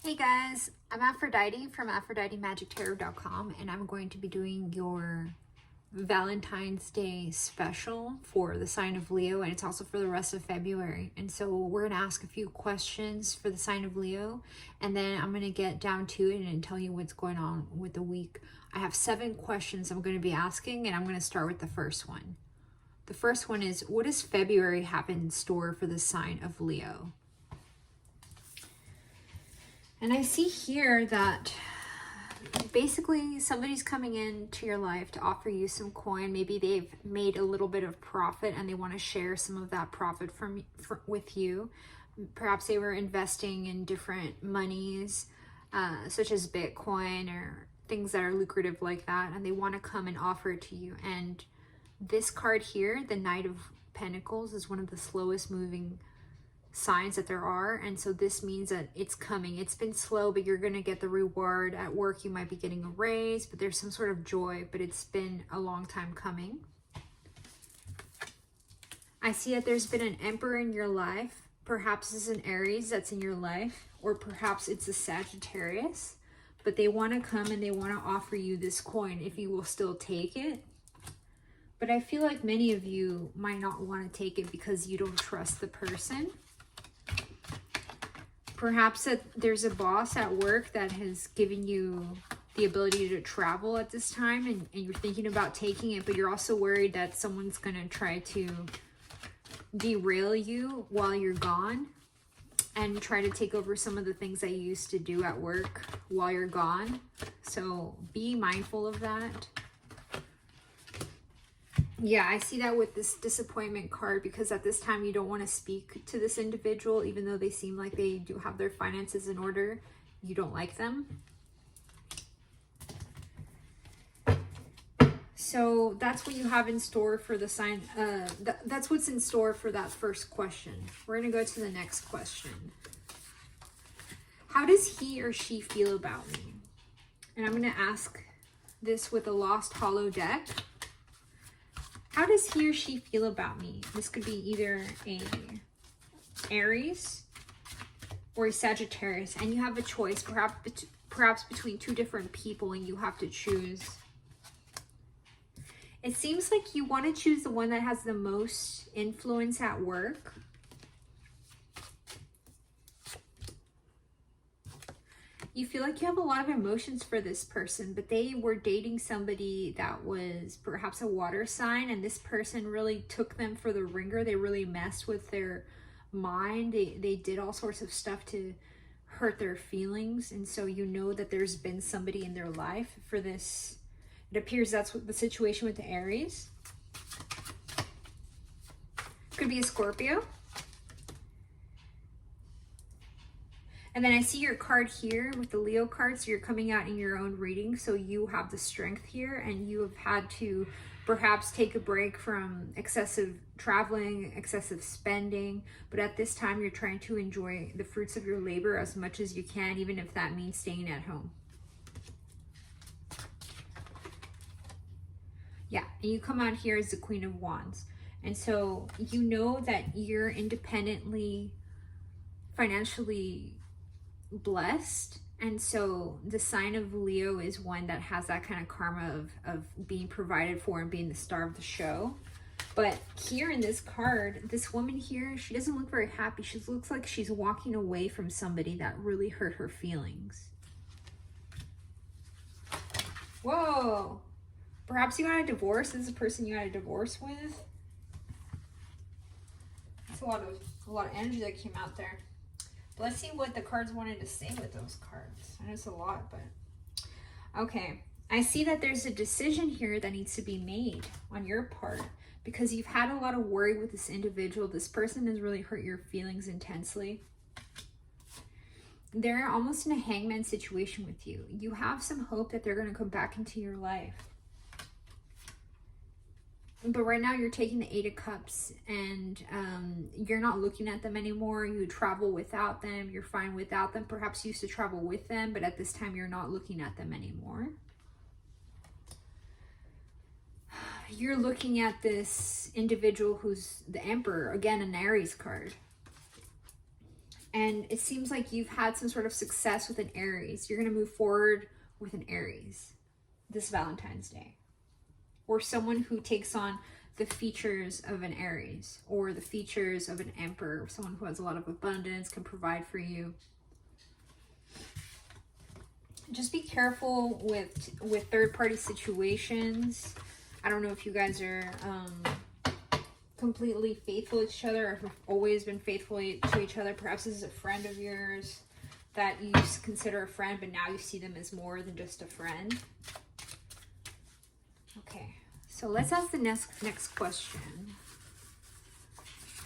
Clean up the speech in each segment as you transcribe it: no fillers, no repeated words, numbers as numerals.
Hey guys, I'm Aphrodite from AphroditeMagicTarot.com, and I'm going to be doing your Valentine's Day special for the sign of Leo, and it's also for the rest of February. And so we're going to ask a few questions for the sign of Leo, and then I'm going to get down to it and tell you what's going on with the week. I have 7 questions I'm going to be asking, and I'm going to start with the first one. The first one is, what does February have in store for the sign of Leo? And I see here that basically somebody's coming into your life to offer you some coin. Maybe they've made a little bit of profit and they want to share some of that profit with you. Perhaps they were investing in different monies, such as Bitcoin or things that are lucrative like that, and they want to come and offer it to you. And this card here, the Knight of Pentacles, is one of the slowest moving signs that there are, and so this means that it's coming. It's been slow, but you're going to get the reward. At work you might be getting a raise, but there's some sort of joy, but it's been a long time coming. I see that there's been an Emperor in your life. Perhaps it's an Aries that's in your life, or perhaps it's a Sagittarius, but they want to come and they want to offer you this coin if you will still take it. But I feel like many of you might not want to take it because you don't trust the person. Perhaps that there's a boss at work that has given you the ability to travel at this time, and you're thinking about taking it, but you're also worried that someone's going to try to derail you while you're gone and try to take over some of the things that you used to do at work while you're gone. So be mindful of that. Yeah, I see that with this disappointment card, because at this time you don't want to speak to this individual, even though they seem like they do have their finances in order. You don't like them. So that's what you have in store for the sign. That's what's in store for that first question. We're going to go to the next question. How does he or she feel about me? And I'm going to ask this with a Lost Hollow deck. How does he or she feel about me? This could be either a Aries or a Sagittarius, and you have a choice, perhaps between 2 different people, and you have to choose. It seems like you want to choose the one that has the most influence at work. You feel like you have a lot of emotions for this person, but they were dating somebody that was perhaps a water sign, and this person really took them for the ringer. They really messed with their mind. They did all sorts of stuff to hurt their feelings, and so you know that there's been somebody in their life for this. It appears that's what the situation with the Aries. Could be a Scorpio. And then I see your card here with the Leo card, so you're coming out in your own reading, so you have the strength here, and you have had to perhaps take a break from excessive traveling, excessive spending, but at this time you're trying to enjoy the fruits of your labor as much as you can, even if that means staying at home. Yeah, and you come out here as the Queen of Wands, and so you know that you're independently, financially blessed, and so the sign of Leo is one that has that kind of karma of being provided for and being the star of the show. But here in this card, this woman here, she doesn't look very happy. She looks like she's walking away from somebody that really hurt her feelings. Whoa, perhaps you got a divorce. This is a person you had a divorce with. That's a lot of energy that came out there. Let's see what the cards wanted to say with those cards. I know it's a lot, but okay. I see that there's a decision here that needs to be made on your part, because you've had a lot of worry with this individual. This person has really hurt your feelings intensely. They're almost in a hangman situation with you. You have some hope that they're going to come back into your life. But right now you're taking the 8 of Cups, and you're not looking at them anymore. You travel without them. You're fine without them. Perhaps you used to travel with them, but at this time you're not looking at them anymore. You're looking at this individual who's the Emperor, again, an Aries card. And it seems like you've had some sort of success with an Aries. You're going to move forward with an Aries this Valentine's Day. Or someone who takes on the features of an Aries, or the features of an Emperor, someone who has a lot of abundance, can provide for you. Just be careful with third-party situations. I don't know if you guys are completely faithful to each other, or have always been faithful to each other. Perhaps this is a friend of yours that you consider a friend, but now you see them as more than just a friend. Okay, so let's ask the next question.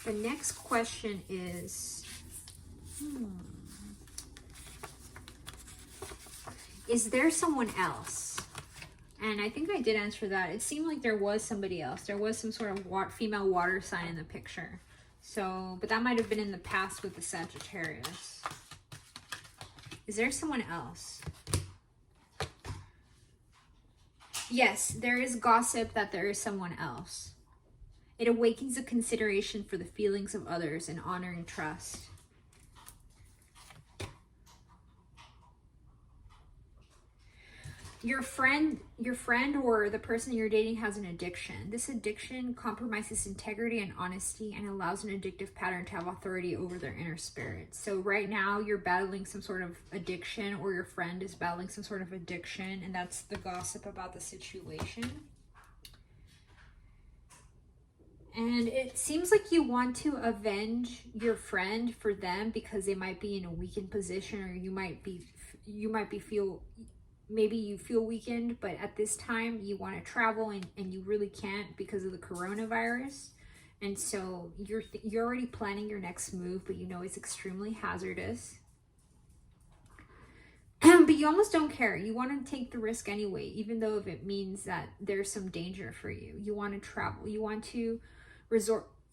The next question is, is there someone else? And I think I did answer that. It seemed like there was somebody else. There was some sort of female water sign in the picture. So, but that might have been in the past with the Sagittarius. Is there someone else? Yes, there is gossip that there is someone else. It awakens a consideration for the feelings of others and honoring trust. Your friend or the person you're dating has an addiction. This addiction compromises integrity and honesty and allows an addictive pattern to have authority over their inner spirit. So right now you're battling some sort of addiction, or your friend is battling some sort of addiction, and that's the gossip about the situation. And it seems like you want to avenge your friend for them because they might be in a weakened position, or maybe you feel weakened, but at this time you want to travel and you really can't because of the coronavirus. And so you're already planning your next move, but you know it's extremely hazardous. But you almost don't care. You want to take the risk anyway, even though if it means that there's some danger for you. You want to travel. You want to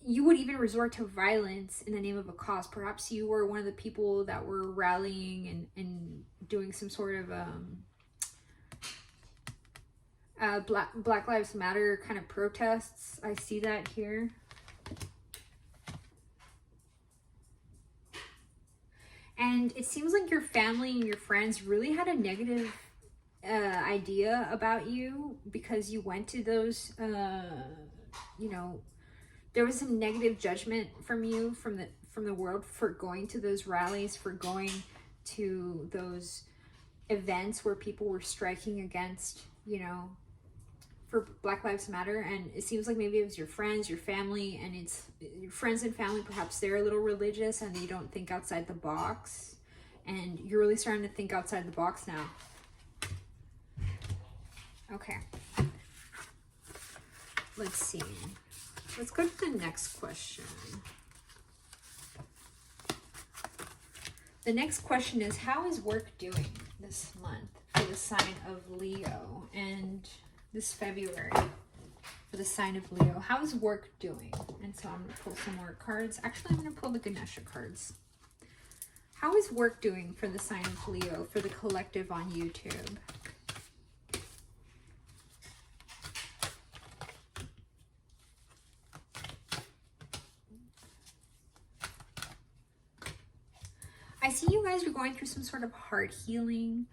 you would even resort to violence in the name of a cause. Perhaps you were one of the people that were rallying and doing some sort of Black Lives Matter kind of protests. I see that here. And it seems like your family and your friends really had a negative idea about you because you went to those, there was some negative judgment from you, from the world, for going to those rallies, for going to those events where people were striking against, for Black Lives Matter. And it seems like maybe it was your friends, your family, and it's your friends and family, perhaps they're a little religious and they don't think outside the box, and you're really starting to think outside the box now. Okay, let's see, let's go to the next question. The next question is, how is work doing this month for the sign of Leo, and this February for the sign of Leo? How is work doing? And so I'm going to pull some more cards. Actually, I'm going to pull the Ganesha cards. How is work doing for the sign of Leo, for the collective on YouTube? I see you guys are going through some sort of heart healing.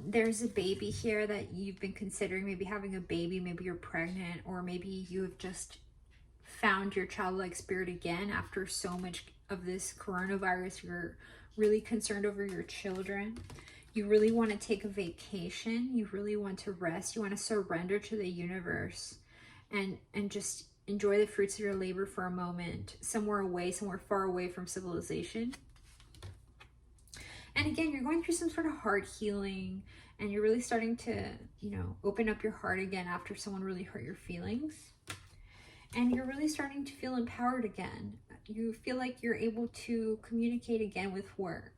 There's a baby here that you've been considering maybe having a baby. Maybe you're pregnant, or maybe you have just found your childlike spirit again after so much of this coronavirus. You're really concerned over your children. You really want to take a vacation. You really want to rest. You want to surrender to the universe and just enjoy the fruits of your labor for a moment, somewhere far away from civilization. And again, you're going through some sort of heart healing, and you're really starting to, open up your heart again after someone really hurt your feelings. And you're really starting to feel empowered again. You feel like you're able to communicate again with work.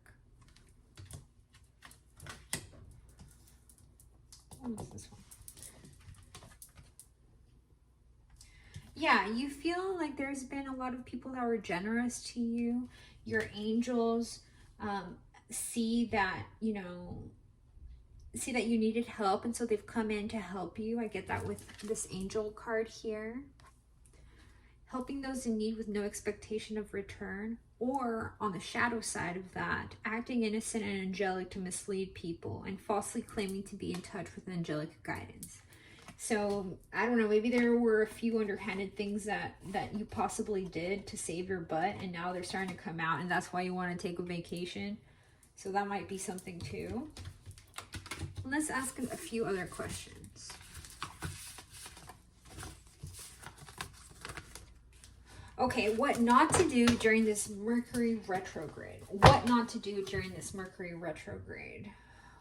What is this one? Yeah, you feel like there's been a lot of people that were generous to you. Your angels, see that you needed help, and so they've come in to help you. I get that with this angel card here. helping those in need with no expectation of return, or on the shadow side of that, acting innocent and angelic to mislead people and falsely claiming to be in touch with angelic guidance. So I don't know, maybe there were a few underhanded things that you possibly did to save your butt, and now they're starting to come out, and that's why you want to take a vacation. So that might be something too. Let's ask a few other questions. Okay, what not to do during this Mercury retrograde. What not to do during this Mercury retrograde.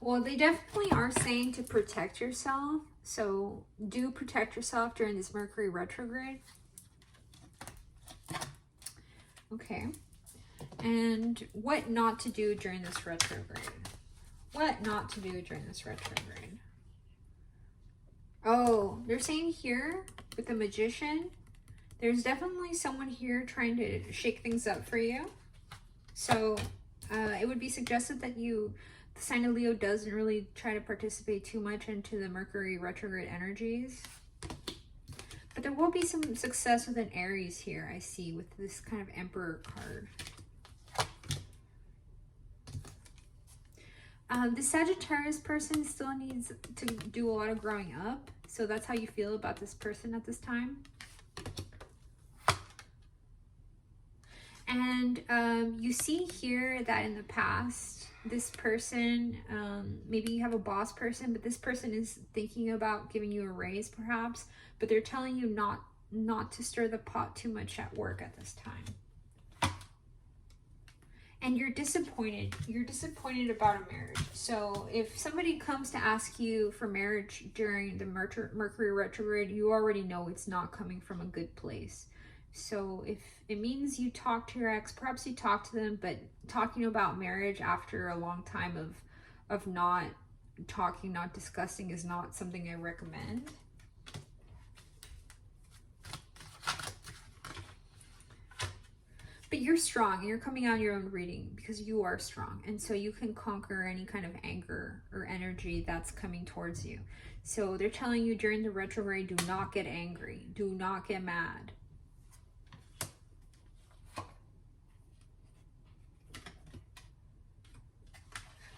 Well, they definitely are saying to protect yourself. So do protect yourself during this Mercury retrograde. Okay. And what not to do during this retrograde. What not to do during this retrograde. Oh, they're saying here with the Magician, there's definitely someone here trying to shake things up for you. So it would be suggested that the sign of Leo doesn't really try to participate too much into the Mercury retrograde energies. But there will be some success with an Aries here, I see, with this kind of Emperor card. The Sagittarius person still needs to do a lot of growing up. So that's how you feel about this person at this time. And you see here that in the past, this person, maybe you have a boss person, but this person is thinking about giving you a raise perhaps, but they're telling you not to stir the pot too much at work at this time. And you're disappointed. You're disappointed about a marriage. So if somebody comes to ask you for marriage during the Mercury retrograde, you already know it's not coming from a good place. So if it means you talk to your ex, perhaps you talk to them, but talking about marriage after a long time of not talking, not discussing is not something I recommend. But you're strong and you're coming out of your own reading because you are strong. And so you can conquer any kind of anger or energy that's coming towards you. So they're telling you during the retrograde, do not get angry. Do not get mad.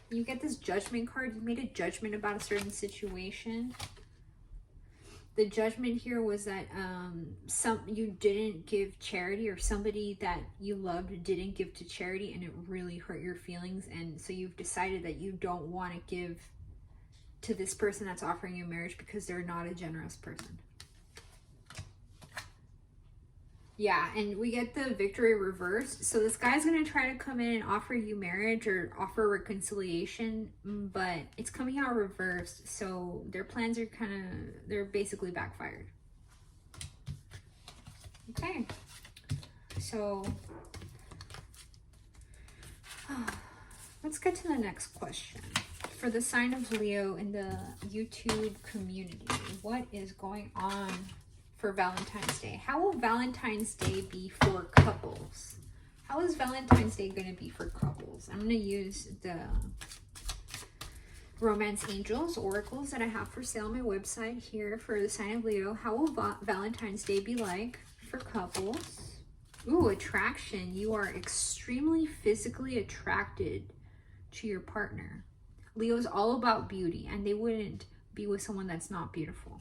You get this Judgment card. You made a judgment about a certain situation. The judgment here was that you didn't give charity, or somebody that you loved didn't give to charity, and it really hurt your feelings. And so you've decided that you don't want to give to this person that's offering you marriage because they're not a generous person. Yeah, and we get the Victory reversed. So this guy's going to try to come in and offer you marriage or offer reconciliation, but it's coming out reversed. So their plans are they're basically backfired. Okay. So let's get to the next question. For the sign of Leo in the YouTube community, what is going on for Valentine's Day? How will Valentine's Day be for couples? How is Valentine's Day going to be for couples? I'm going to use the Romance Angels oracles that I have for sale on my website here for the sign of Leo. How will Valentine's Day be like for couples? Ooh, attraction. You are extremely physically attracted to your partner. Leo is all about beauty, and they wouldn't be with someone that's not beautiful.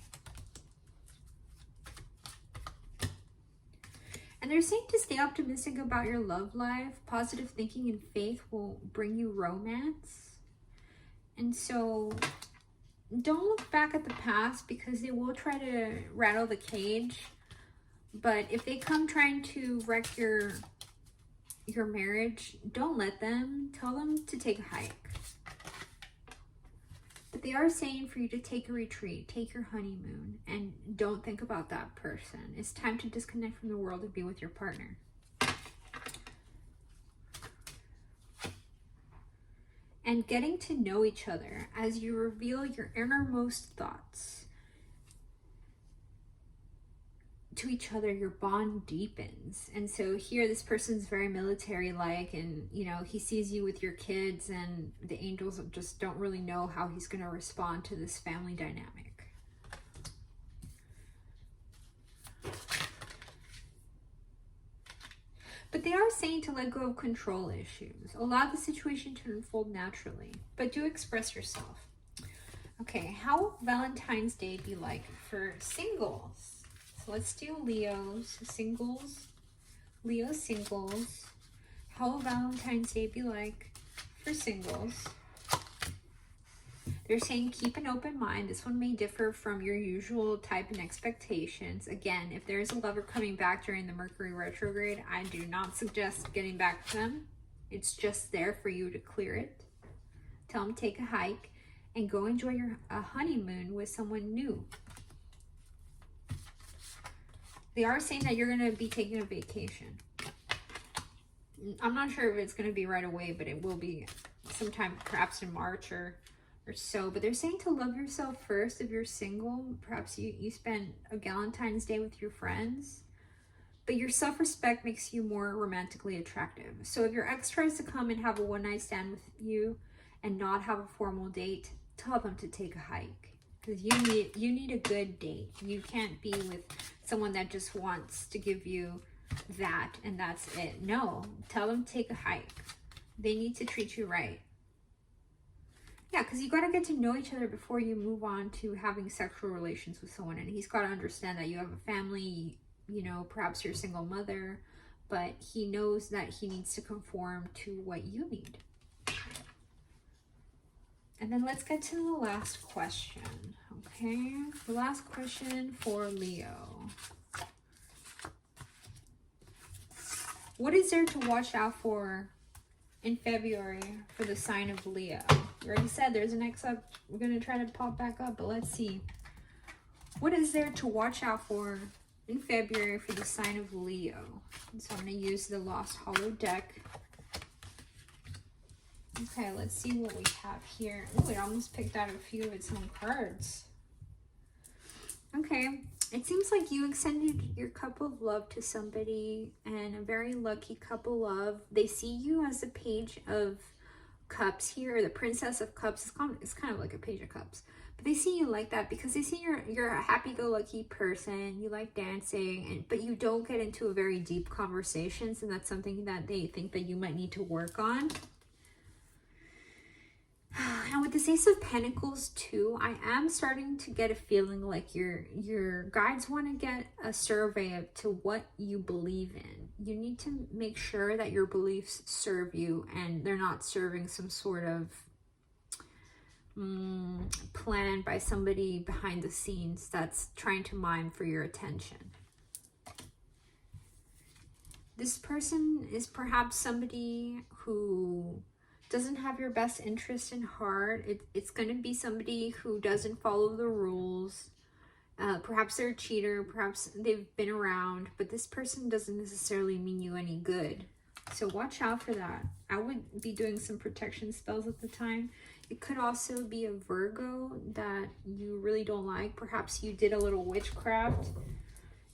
And they're saying to stay optimistic about your love life. Positive thinking and faith will bring you romance. And so don't look back at the past because they will try to rattle the cage. But if they come trying to wreck your marriage, don't let them. Tell them to take a hike. But they are saying for you to take a retreat, take your honeymoon, and don't think about that person. It's time to disconnect from the world and be with your partner. And getting to know each other as you reveal your innermost thoughts to each other, your bond deepens. And so here this person's very military-like, and you know, he sees you with your kids, and the angels just don't really know how he's going to respond to this family dynamic. But they are saying to let go of control issues. Allow the situation to unfold naturally, but do express yourself. Okay, how will Valentine's Day be like for singles? So let's do Leo's singles. Leo singles. How will Valentine's Day be like for singles? They're saying keep an open mind. This one may differ from your usual type and expectations. Again, if there's a lover coming back during the Mercury retrograde, I do not suggest getting back to them. It's just there for you to clear it. Tell them take a hike and go enjoy your honeymoon with someone new. They are saying that you're going to be taking a vacation. I'm not sure if it's going to be right away, but it will be sometime perhaps in March or so. But they're saying to love yourself first if you're single. Perhaps you spend a Valentine's Day with your friends. But your self-respect makes you more romantically attractive. So if your ex tries to come and have a one-night stand with you and not have a formal date, tell them to take a hike. Because you need a good date. You can't be with someone that just wants to give you that and that's it. No, tell them to take a hike. They need to treat you right. Yeah, because you got to get to know each other before you move on to having sexual relations with someone. And he's got to understand that you have a family, you know, perhaps you're a single mother, but he knows that he needs to conform to what you need. And then let's get to the last question, okay? The last question for Leo. What is there to watch out for in February for the sign of Leo? We already said there's an X up. We're going to try to pop back up, but let's see. What is there to watch out for in February for the sign of Leo? And so I'm going to use the Lost Hollow deck. Okay, let's see what we have here. Oh, it almost picked out a few of its own cards. Okay, it seems like you extended your cup of love to somebody, and a very lucky couple love. They see you as the Page of Cups here, or the Princess of Cups. It's kind of like a Page of Cups. But they see you like that because they see you're a happy-go-lucky person. You like dancing, but you don't get into a very deep conversations, and that's something that they think that you might need to work on. And with this Ace of Pentacles too, I am starting to get a feeling like your guides want to get a survey of to what you believe in. You need to make sure that your beliefs serve you and they're not serving some sort of plan by somebody behind the scenes that's trying to mine for your attention. This person is perhaps somebody who doesn't have your best interest in heart. It's going to be somebody who doesn't follow the rules. Perhaps they're a cheater, perhaps they've been around, but this person doesn't necessarily mean you any good. So watch out for that. I would be doing some protection spells at the time. It could also be a Virgo that you really don't like. Perhaps you did a little witchcraft.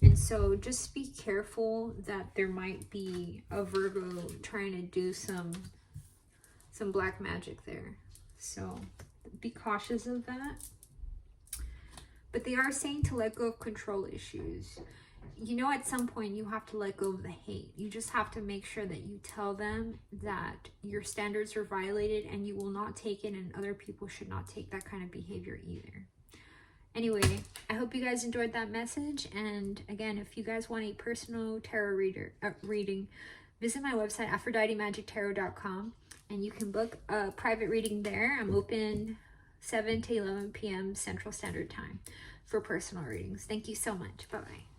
And so just be careful that there might be a Virgo trying to do some black magic there. So be cautious of that. But they are saying to let go of control issues. You know, at some point you have to let go of the hate. You just have to make sure that you tell them that your standards are violated and you will not take it, and other people should not take that kind of behavior either. Anyway, I hope you guys enjoyed that message. And again, if you guys want a personal tarot reading, visit my website, AphroditeMagicTarot.com, and you can book a private reading there. I'm open 7 to 11 p.m. Central Standard Time for personal readings. Thank you so much. Bye-bye.